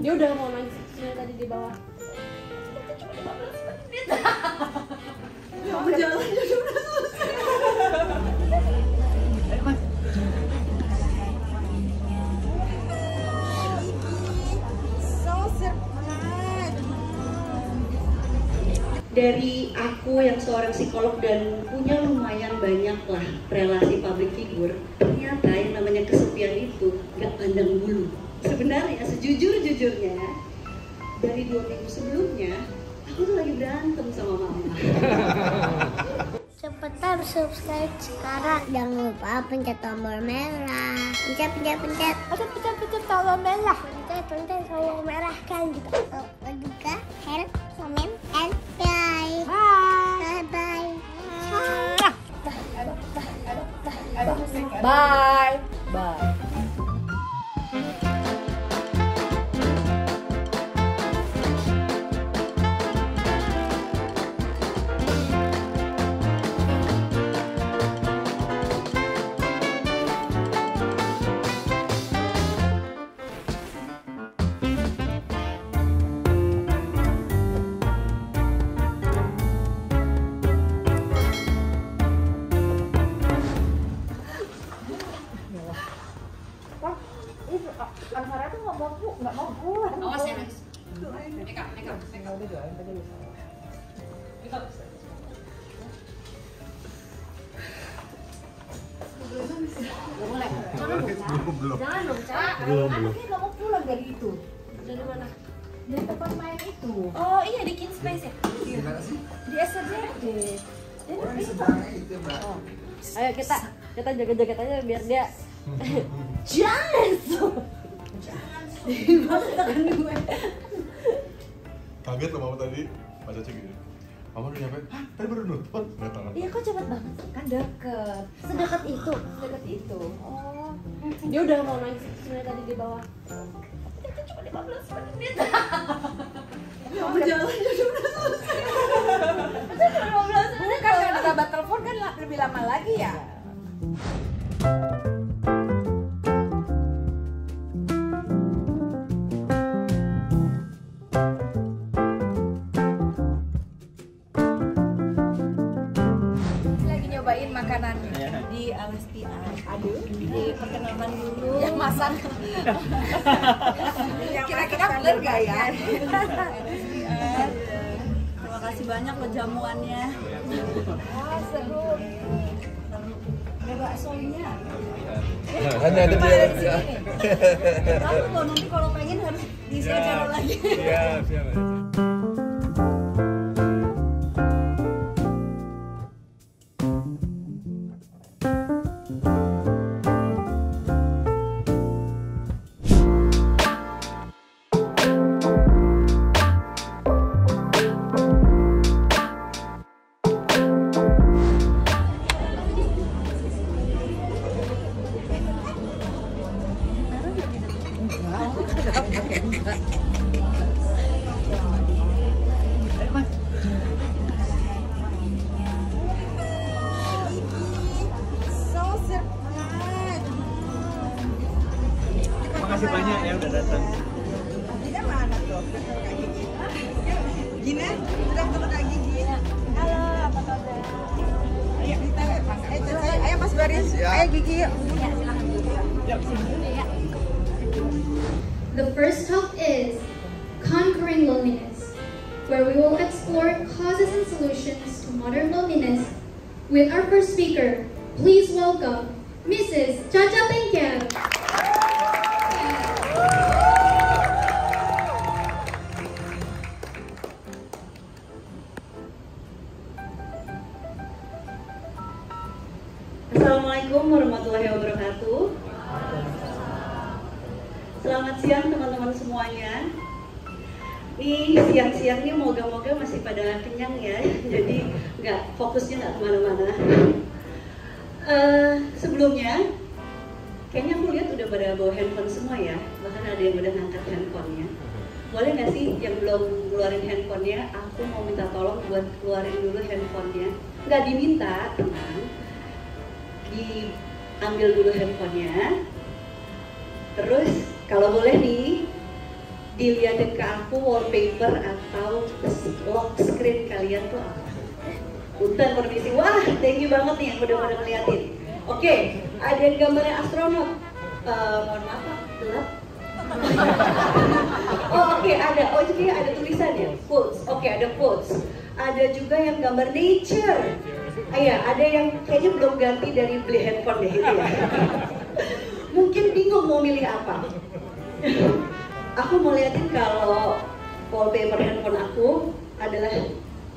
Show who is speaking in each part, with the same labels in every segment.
Speaker 1: Dia udah mau nangis tadi di bawah. Cuma 15 menit. Mau berjalan jadi udah selesai.
Speaker 2: Dari aku yang seorang psikolog dan punya lumayan banyak lah relasi public figure, ternyata yang namanya kesepian itu gak pandang bulu. Sebenarnya sejujur-jujurnya dari 2 minggu sebelumnya aku tuh lagi berantem sama mama.
Speaker 3: Cepetan subscribe sekarang, jangan lupa pencet tombol merah, pencet tombol merah, pencet tombol merah kan juga share, comment, and like.
Speaker 1: Bye. Bye. Anak-anak tuh nggak mau pulang.
Speaker 4: Awas ya, Mas. Makeup. Boleh. Jangan dong, Cak. Anaknya nggak mau pulang dari itu.
Speaker 1: Dari mana?
Speaker 4: Dari tempat main itu.
Speaker 1: Oh iya, di Kids Space ya?
Speaker 4: Di SRJD.
Speaker 5: Orang sebenarnya itu, Mbak.
Speaker 1: Oh. Ayo kita jaga-jaga aja biar dia jangan dimakan gue.
Speaker 6: Kaget loh mama tadi, Pak Caci gini. Mama udah nyampe, hah tadi baru nonton? Nggak tahu.
Speaker 1: Iya kok cepet banget?
Speaker 4: Kan deket.
Speaker 1: Sedekat itu?
Speaker 4: Deket itu.
Speaker 1: Oh. Dia udah mau nangis sebenarnya tadi di bawah.
Speaker 4: Cuma 15 menit.
Speaker 1: Mau berjalan jadi udah selesai.
Speaker 4: Cuma 15 menit kan kalau dapat telepon kan lebih lama lagi ya. Lagi nyobain makanan di Alestia. Aduh, diperkenalkan dulu. Yang masak. Kira-kira bener gak ya?
Speaker 1: Terima kasih banyak loh jamuannya.
Speaker 4: Wah, seru. Ada baksonya.
Speaker 5: Hanya ada
Speaker 4: Cuma
Speaker 5: dia.
Speaker 4: ada di sini.
Speaker 1: Tahu loh nanti kalau pengen harus di-schedule lagi.
Speaker 5: Siap.
Speaker 7: Makasih banyak ya udah datang.
Speaker 4: Gina mana tuh? Kak Gigi. Gina, sudah ketemu Kak Gigi. Halo, apa kabar? Ayo kita ayo Mas Baris. Ayo Gigi yuk. Ya, silakan.
Speaker 8: The first talk is Conquering Loneliness, where we will explore causes and solutions to modern loneliness with our first speaker. Please welcome Mrs. Chacha Tengkel.
Speaker 2: Assalamualaikum warahmatullahi wabarakatuh. Selamat siang teman-teman semuanya. Nih siang-siang nih moga-moga masih pada kenyang ya. Jadi fokusnya nggak kemana-mana. Sebelumnya, kayaknya aku lihat udah pada bawa handphone semua ya. Bahkan ada yang udah ngangkat handphonenya. Boleh nggak sih yang belum keluarin handphonenya? Aku mau minta tolong buat keluarin dulu handphonenya. Nggak diminta, tenang. Diambil dulu handphonenya. Terus kalau boleh nih dilihatin ke aku wallpaper atau lock screen kalian tuh apa? Punten permisi. Wah, thank you banget nih yang udah pada ngeliatin. Oke, ada yang gambarnya astronot. Mohon maaf, Pak, gelap. Oh oke, ada. Oh jadi ada tulisan ya, quotes. Oke, ada quotes. Ada juga yang gambar nature. Iya, ada yang kayaknya belum ganti dari beli handphone deh itu ya. Mungkin bingung mau milih apa. Aku mau liatin kalau wallpaper handphone aku adalah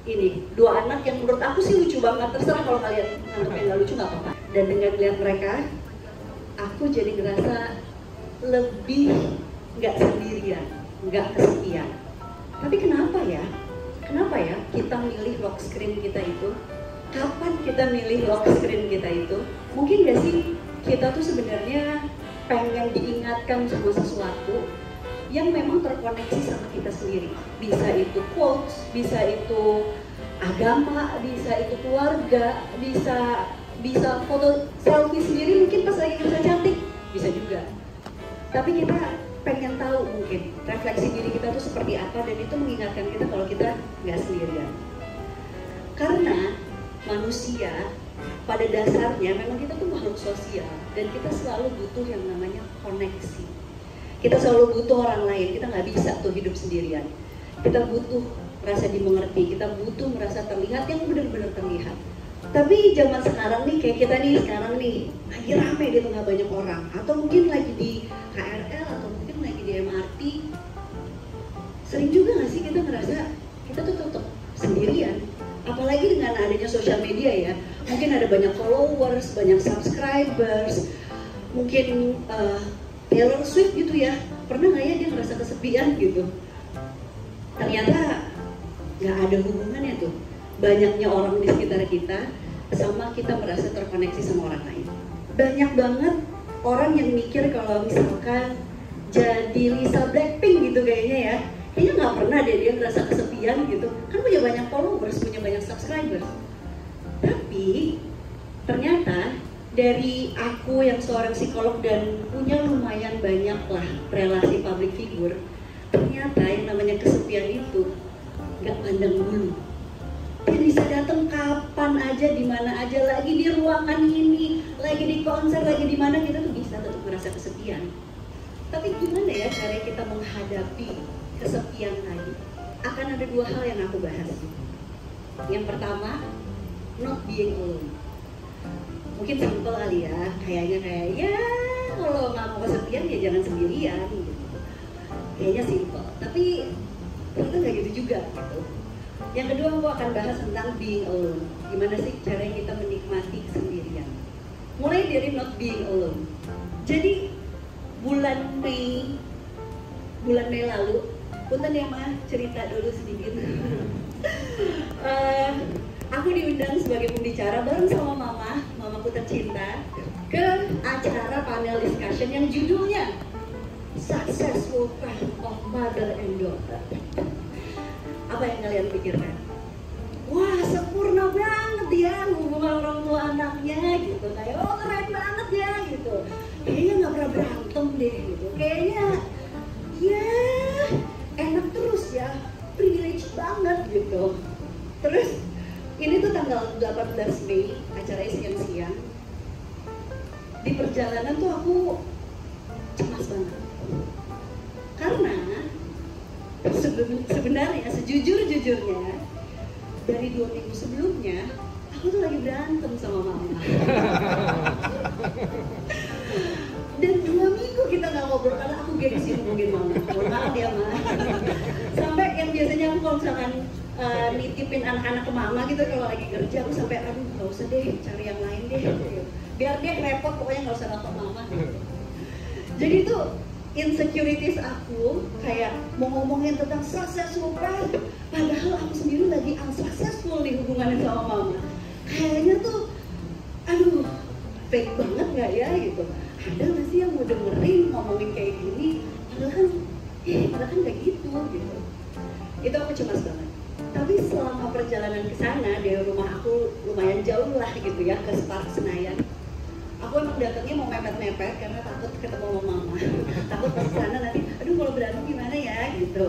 Speaker 2: ini, dua anak yang menurut aku sih lucu banget. Terserah kalau kalian anggapnya nggak lucu nggak apa-apa. Dan dengan lihat mereka, aku jadi ngerasa lebih nggak sendirian, nggak kesepian. Tapi kenapa ya? Kenapa ya kita milih lock screen kita itu? Kapan kita milih lock screen kita itu? Mungkin nggak sih kita tuh sebenarnya pengen diingatkan sama sesuatu yang memang terkoneksi sama kita sendiri. Bisa itu quotes, bisa itu agama, bisa itu keluarga, bisa foto selfie sendiri mungkin pas lagi ngerasa cantik, bisa juga. Tapi kita pengen tahu mungkin refleksi diri kita tuh seperti apa, dan itu mengingatkan kita kalau kita nggak sendirian. Karena manusia pada dasarnya memang kita tuh makhluk sosial dan kita selalu butuh yang namanya koneksi. Kita selalu butuh orang lain, kita nggak bisa tuh hidup sendirian. Kita butuh merasa dimengerti, kita butuh merasa terlihat yang benar-benar terlihat. Tapi zaman sekarang nih, kayak kita nih sekarang nih, lagi rame di tengah banyak orang, atau mungkin lagi di KRL, atau mungkin lagi di MRT. Sering juga nggak sih kita ngerasa kita tuh tetap sendirian? Apalagi dengan adanya sosial media ya, mungkin ada banyak followers, banyak subscribers, mungkin Taylor Swift gitu ya, pernah nggak ya dia ngerasa kesepian gitu? Ternyata nggak ada hubungannya tuh, banyaknya orang di sekitar kita sama kita merasa terkoneksi sama orang lain. Banyak banget orang yang mikir kalau misalkan jadi Lisa Blackpink gitu kayaknya ya, kayaknya nggak pernah deh dia ngerasa kesepian gitu, kan punya banyak followers, punya banyak subscribers. Tapi ternyata dari aku yang seorang psikolog dan punya lumayan banyak lah relasi public figure, ternyata yang namanya kesepian itu nggak pandang bulu. Dia bisa datang kapan aja, di mana aja, lagi di ruangan ini, lagi di konser, lagi di mana, kita tuh bisa tetap merasa kesepian. Tapi gimana ya cara kita menghadapi kesepian tadi? Akan ada dua hal yang aku bahas. Yang pertama, not being alone. Mungkin simpel kali ya, kayaknya kalau nggak mau kesepian ya jangan sendirian gitu. Kayaknya simpel, tapi ternyata nggak gitu juga gitu. Yang kedua aku akan bahas tentang being alone. Gimana sih caranya kita menikmati kesendirian? Mulai dari not being alone. Jadi bulan Mei lalu, punten ya Ma, cerita dulu sedikit. Aku diundang sebagai pembicara bareng sama mamaku tercinta ke acara panel discussion yang judulnya Successful Path of Mother and Daughter. Apa yang kalian pikirkan? Wah, sempurna banget ya hubungan orang tua anaknya gitu, kayak oh keren banget ya gitu. Kayaknya nggak pernah berantem deh gitu. Kayaknya ya enak terus ya, privilege banget gitu. Terus ini tuh tanggal 18 Mei, acaranya siang-siang. Di perjalanan tuh aku cemas banget. Karena sebenarnya sejujur-jujurnya dari 2 minggu sebelumnya aku tuh lagi berantem sama mama. Dan 2 minggu kita nggak ngobrol karena aku gengsi ngomongin mama. Mohon maaf ya Ma. Sampai yang biasanya aku kalau misalkan nitipin anak-anak ke mama gitu kalau lagi kerja, aku sampai aduh nggak usah deh, cari yang lain deh gitu. Biar dia repot, pokoknya nggak usah nelfon mama gitu. Jadi tuh insecurities aku kayak mau ngomongin tentang successful path, padahal aku sendiri lagi unsuccessful di hubungannya sama mama. Kayaknya tuh aduh fake banget nggak ya gitu. Ada nggak sih yang mau dengerin ngomongin kayak gini, padahal kan kayak gitu gitu. Itu aku cemas banget. Tapi selama perjalanan ke sana dari rumah aku lumayan jauh lah gitu ya, ke Spark Senayan. Aku emang datangnya mau mepet-mepet karena takut ketemu sama mama. Takut pas sana nanti, aduh kalau berantem gimana ya gitu.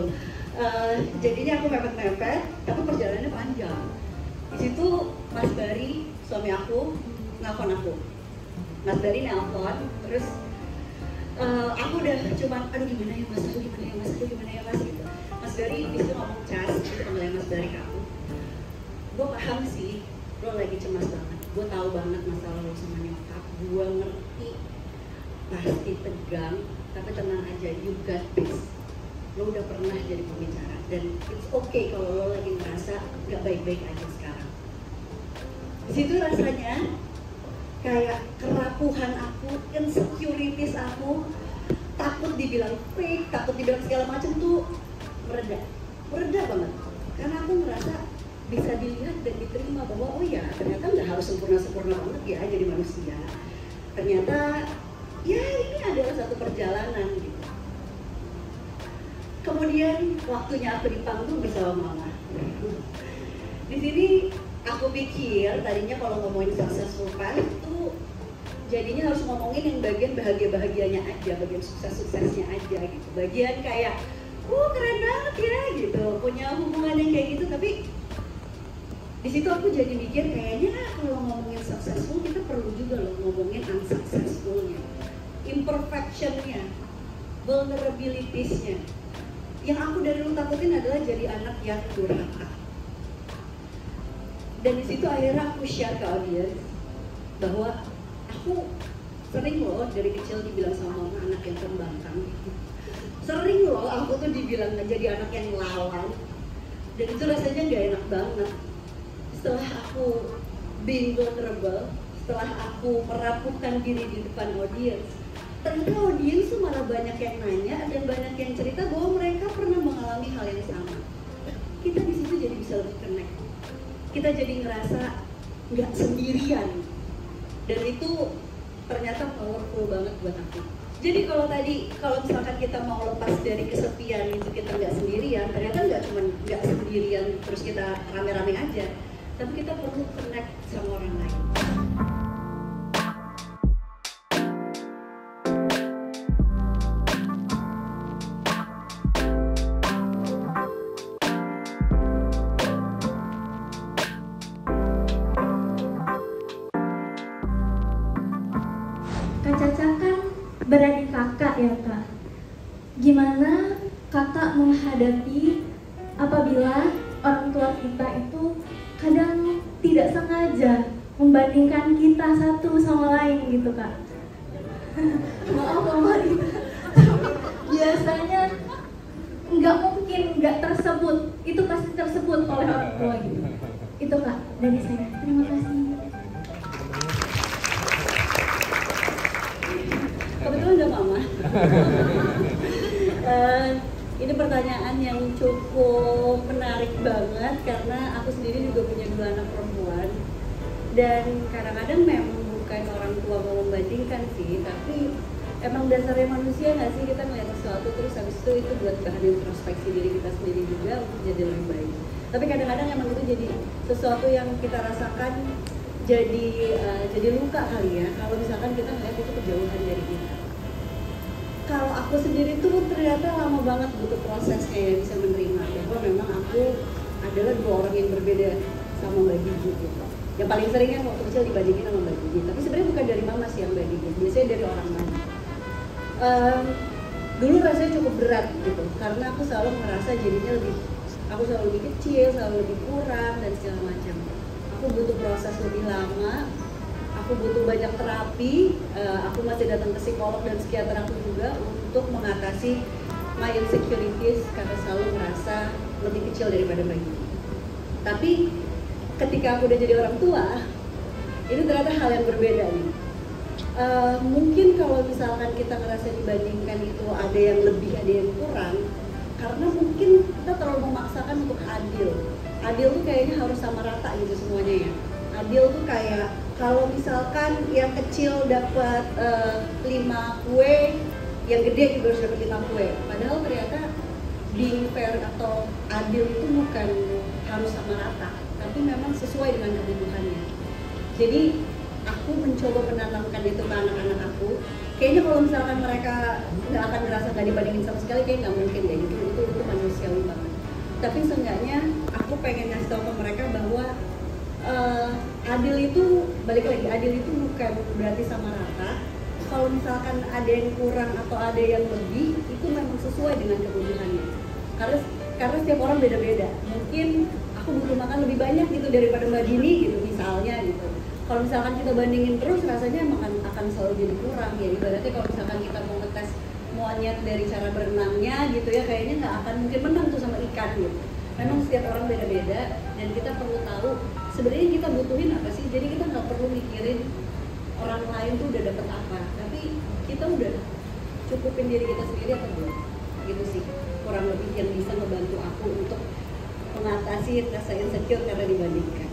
Speaker 2: Jadinya aku mepet-mepet, tapi perjalanannya panjang. Di situ Mas Bari, suami aku, nelfon aku. Mas Bari nelfon, terus aku udah cuman, aduh gimana ya mas, aduh gimana ya mas, aduh gimana ya mas gitu. Mas Bari disitu ngomong cas, panggilan Mas Bari ke aku. Gue paham sih, lo lagi cemas banget. Gue tahu banget masalah lo sama nyokap. Gue ngerti, pasti tegang, tapi tenang aja, you got this. Lo udah pernah jadi pembicara dan it's okay kalau lo lagi ngerasa gak baik-baik aja sekarang. Di situ rasanya kayak kerapuhan aku, insecurities aku, takut dibilang fake, takut dibilang segala macam tuh mereda banget. Karena aku ngerasa bisa dilihat dan diterima bahwa oh ya ternyata nggak harus sempurna banget ya jadi manusia. Ternyata ya ini adalah satu perjalanan gitu. Kemudian waktunya aku di panggung bersama mama. Di sini aku pikir tadinya kalau ngomongin successful path itu jadinya harus ngomongin yang bagian bahagia-bahagianya aja, bagian sukses-suksesnya aja gitu. Bagian kayak, keren banget ya gitu, punya hubungan yang kayak gitu. Tapi di situ aku jadi mikir kayaknya kalau ngomongin successful kita perlu juga loh ngomongin unsuccessfulnya, imperfectionnya, vulnerabilitiesnya. Yang aku dari dulu takutin adalah jadi anak yang durhaka. Dan di situ akhirnya aku share ke audiens bahwa aku sering loh dari kecil dibilang sama mama anak yang pembangkang. Sering loh aku tuh dibilang jadi anak yang ngelawan. Dan itu rasanya gak enak banget. Setelah aku being vulnerable, setelah aku merapuhkan diri di depan audiens, ternyata audiens tuh malah banyak yang nanya dan banyak yang cerita bahwa mereka pernah mengalami hal yang sama. Kita di situ jadi bisa lebih connect. Kita jadi ngerasa nggak sendirian. Dan itu ternyata powerful banget buat aku. Jadi kalau misalkan kita mau lepas dari kesepian itu kita nggak sendirian, ternyata nggak sendirian terus kita rame-rame aja. Tapi kita perlu connect sama orang lain.
Speaker 8: Kak Caca kan beradik kakak ya kak. Gimana kakak menghadapi apabila orang tua kita itu kadang tidak sengaja membandingkan kita satu sama lain gitu kak? Maaf mama itu biasanya nggak mungkin nggak tersebut, itu pasti tersebut oleh orang tua gitu. Itu kak dari saya. Terima kasih.
Speaker 2: Kebetulan udah mama. Ini pertanyaan yang cukup menarik banget karena aku sendiri juga punya 2 anak perempuan dan kadang-kadang memang bukan orang tua mau membandingkan sih, tapi emang dasarnya manusia nggak sih kita ngeliat sesuatu terus habis itu buat bahan introspeksi diri kita sendiri juga untuk jadi lebih baik. Tapi kadang-kadang emang itu jadi sesuatu yang kita rasakan jadi luka kali ya kalau misalkan kita ngeliat itu kejauhan dari kita. Kalau aku sendiri tuh ternyata lama banget butuh prosesnya ya bisa menerima bahwa memang aku adalah 2 orang yang berbeda sama Mbak Gigi gitu. Yang paling seringnya waktu kecil dibandingin sama Mbak Gigi, tapi sebenarnya bukan dari mama sih yang Mbak Gigi, biasanya dari orang lain. Dulu rasanya cukup berat gitu, karena aku selalu merasa jadinya aku selalu lebih kecil, selalu lebih kurang dan segala macam. Aku butuh proses lebih lama. Aku butuh banyak terapi, aku masih datang ke psikolog dan psikiater aku juga untuk mengatasi my insecurities karena selalu merasa lebih kecil daripada Mbak Gigi. Tapi ketika aku udah jadi orang tua, ini ternyata hal yang berbeda nih. Mungkin kalau misalkan kita ngerasa dibandingkan itu ada yang lebih, ada yang kurang, karena mungkin kita terlalu memaksakan untuk adil. Adil tuh kayaknya harus sama rata gitu semuanya ya. Adil tuh kayak kalau misalkan yang kecil dapat 5 kue, yang gede juga harus dapat 5 kue. Padahal ternyata being fair atau adil itu bukan harus sama rata, tapi memang sesuai dengan kebutuhannya. Jadi aku mencoba menanamkan itu ke anak-anak aku. Kayaknya kalau misalkan mereka nggak akan merasa nggak dibandingin sama sekali, kayak nggak mungkin deh, itu manusiawi banget. Tapi seenggaknya aku pengen ngasih tahu ke mereka bahwa adil itu, balik lagi, adil itu bukan berarti sama rata. Kalau misalkan ada yang kurang atau ada yang lebih, itu memang sesuai dengan kebutuhannya. Karena setiap orang beda-beda. Mungkin aku butuh makan lebih banyak gitu daripada Mbak Dini gitu misalnya gitu. Kalau misalkan kita bandingin terus, rasanya emang akan selalu jadi kurang ya. Ibaratnya kalau misalkan kita mau ngetes monyet dari cara berenangnya gitu ya, kayaknya nggak akan mungkin menang tuh sama ikan gitu. Memang setiap orang beda-beda dan kita perlu tahu sebenarnya kita butuhin apa sih. Jadi kita nggak perlu mikirin orang lain tuh udah dapet apa, tapi kita udah cukupin diri kita sendiri atau belum, gitu sih kurang lebih yang bisa membantu aku untuk mengatasi rasa insecure karena dibandingkan.